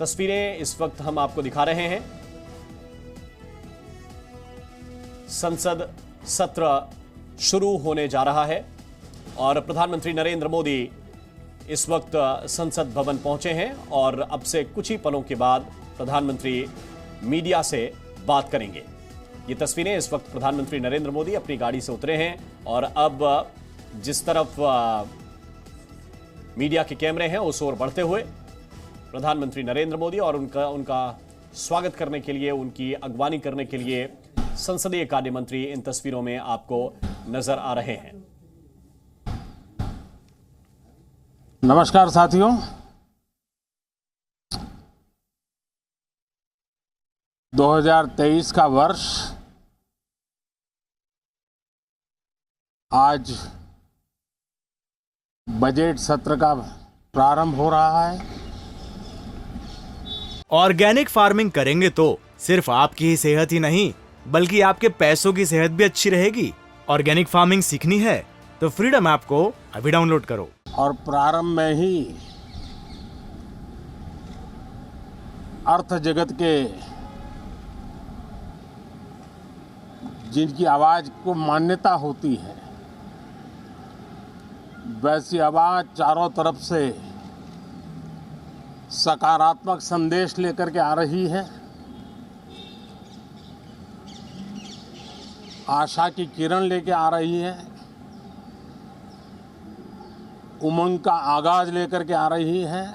तस्वीरें इस वक्त हम आपको दिखा रहे हैं। संसद सत्र शुरू होने जा रहा है और प्रधानमंत्री नरेंद्र मोदी इस वक्त संसद भवन पहुंचे हैं और अब से कुछ ही पलों के बाद प्रधानमंत्री मीडिया से बात करेंगे। ये तस्वीरें इस वक्त प्रधानमंत्री नरेंद्र मोदी अपनी गाड़ी से उतरे हैं और अब जिस तरफ मीडिया के कैमरे हैं उस ओर बढ़ते हुए प्रधानमंत्री नरेंद्र मोदी और उनका स्वागत करने के लिए, उनकी अगवानी करने के लिए संसदीय कार्य मंत्री इन तस्वीरों में आपको नजर आ रहे हैं। नमस्कार साथियों, दो 2023 का वर्ष आज बजट सत्र का प्रारंभ हो रहा है। ऑर्गेनिक फार्मिंग करेंगे तो सिर्फ आपकी ही सेहत ही नहीं बल्कि आपके पैसों की सेहत भी अच्छी रहेगी। ऑर्गेनिक फार्मिंग सीखनी है तो फ्रीडम ऐप को अभी डाउनलोड करो। और प्रारंभ में ही अर्थ जगत के जिनकी आवाज को मान्यता होती है, वैसी आवाज चारों तरफ से सकारात्मक संदेश लेकर के आ रही है। आशा की किरण लेके आ रही है, उमंग का आगाज लेकर के आ रही है।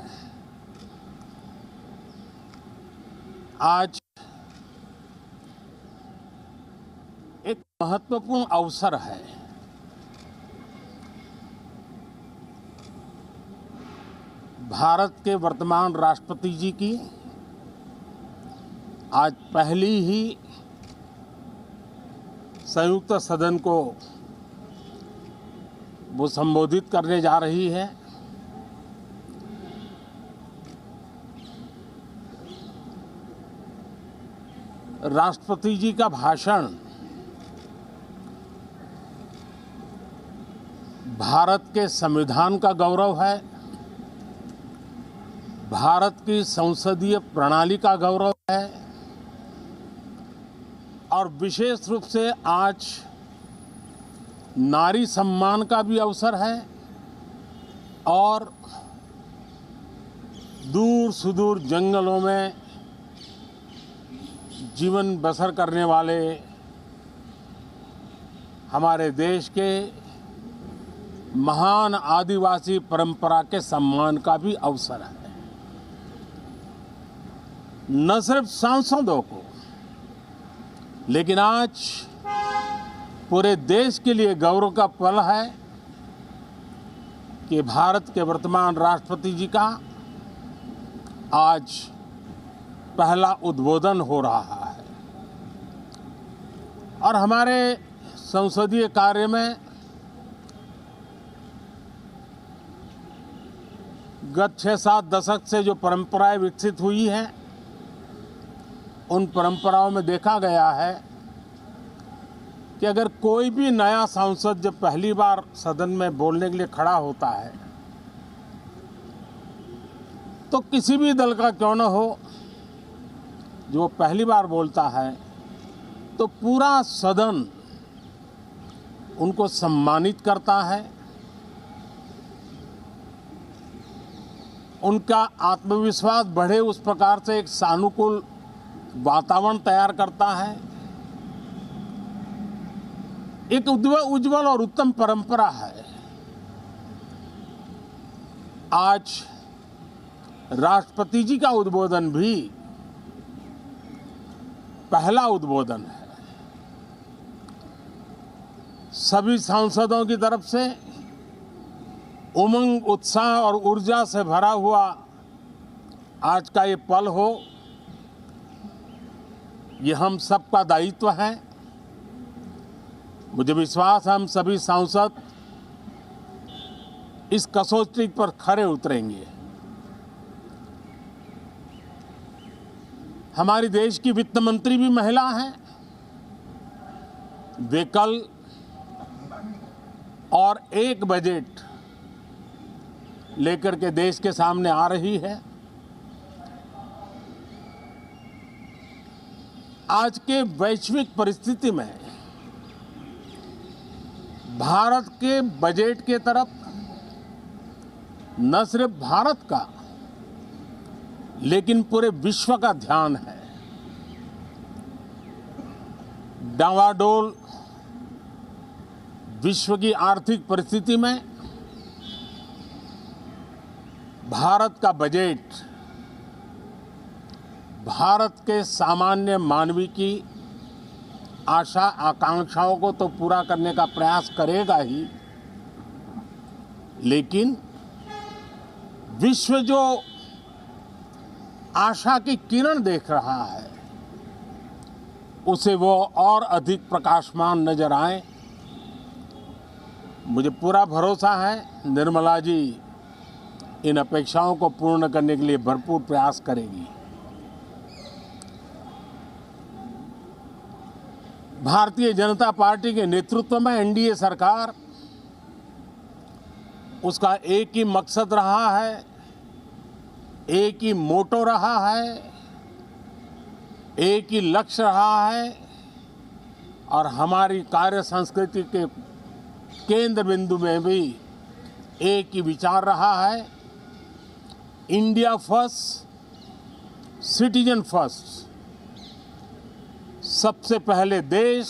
आज एक महत्वपूर्ण अवसर है। भारत के वर्तमान राष्ट्रपति जी की आज पहली ही संयुक्त सदन को वो संबोधित करने जा रही है। राष्ट्रपति जी का भाषण भारत के संविधान का गौरव है, भारत की संसदीय प्रणाली का गौरव है और विशेष रूप से आज नारी सम्मान का भी अवसर है और दूर सुदूर जंगलों में जीवन बसर करने वाले हमारे देश के महान आदिवासी परंपरा के सम्मान का भी अवसर है। न सिर्फ सांसदों को, लेकिन आज पूरे देश के लिए गौरव का पल है कि भारत के वर्तमान राष्ट्रपति जी का आज पहला उद्बोधन हो रहा है और हमारे संसदीय कार्य में गत 6-7 दशक से जो परंपराएं विकसित हुई हैं, उन परंपराओं में देखा गया है कि अगर कोई भी नया सांसद जब पहली बार सदन में बोलने के लिए खड़ा होता है तो किसी भी दल का क्यों न हो, जो पहली बार बोलता है तो पूरा सदन उनको सम्मानित करता है, उनका आत्मविश्वास बढ़े उस प्रकार से एक सानुकूल वातावरण तैयार करता है। एक उज्जवल और उत्तम परंपरा है। आज राष्ट्रपति जी का उद्बोधन भी पहला उद्बोधन है। सभी सांसदों की तरफ से उमंग, उत्साह और ऊर्जा से भरा हुआ आज का ये पल हो, ये हम सबका दायित्व है। मुझे विश्वास है हम सभी सांसद इस कसौटी पर खरे उतरेंगे। हमारी देश की वित्त मंत्री भी महिला हैं। वे कल और एक बजट लेकर के देश के सामने आ रही है। आज के वैश्विक परिस्थिति में भारत के बजट के तरफ न सिर्फ भारत का लेकिन पूरे विश्व का ध्यान है। डावाडोल विश्व की आर्थिक परिस्थिति में भारत का बजट भारत के सामान्य मानवी की आशा आकांक्षाओं को तो पूरा करने का प्रयास करेगा ही, लेकिन विश्व जो आशा की किरण देख रहा है उसे वो और अधिक प्रकाशमान नजर आए। मुझे पूरा भरोसा है निर्मला जी इन अपेक्षाओं को पूर्ण करने के लिए भरपूर प्रयास करेगी। भारतीय जनता पार्टी के नेतृत्व में एनडीए सरकार, उसका एक ही मकसद रहा है, एक ही मोटो रहा है, एक ही लक्ष्य रहा है और हमारी कार्य संस्कृति के केंद्र बिंदु में भी एक ही विचार रहा है, इंडिया फर्स्ट, सिटीजन फर्स्ट। सबसे पहले देश,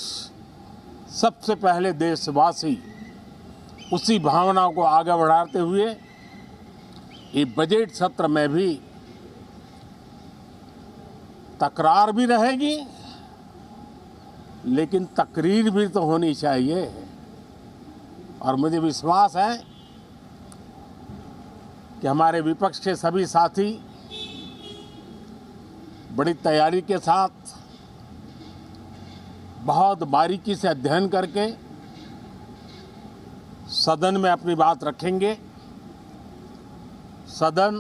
सबसे पहले देशवासी, उसी भावना को आगे बढ़ाते हुए ये बजट सत्र में भी तकरार भी रहेगी, लेकिन तकरीर भी तो होनी चाहिए। और मुझे विश्वास है कि हमारे विपक्ष के सभी साथी बड़ी तैयारी के साथ बहुत बारीकी से अध्ययन करके सदन में अपनी बात रखेंगे। सदन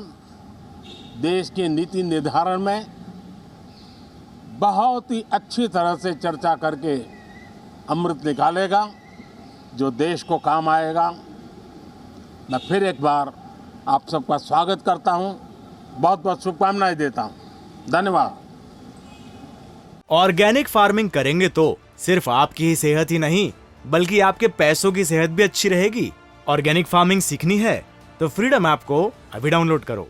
देश के नीति निर्धारण में बहुत ही अच्छी तरह से चर्चा करके अमृत निकालेगा जो देश को काम आएगा। मैं फिर एक बार आप सबका स्वागत करता हूं, बहुत बहुत शुभकामनाएं देता हूं। धन्यवाद। ऑर्गेनिक फार्मिंग करेंगे तो सिर्फ आपकी ही सेहत ही नहीं बल्कि आपके पैसों की सेहत भी अच्छी रहेगी। ऑर्गेनिक फार्मिंग सीखनी है तो फ्रीडम ऐप को अभी डाउनलोड करो।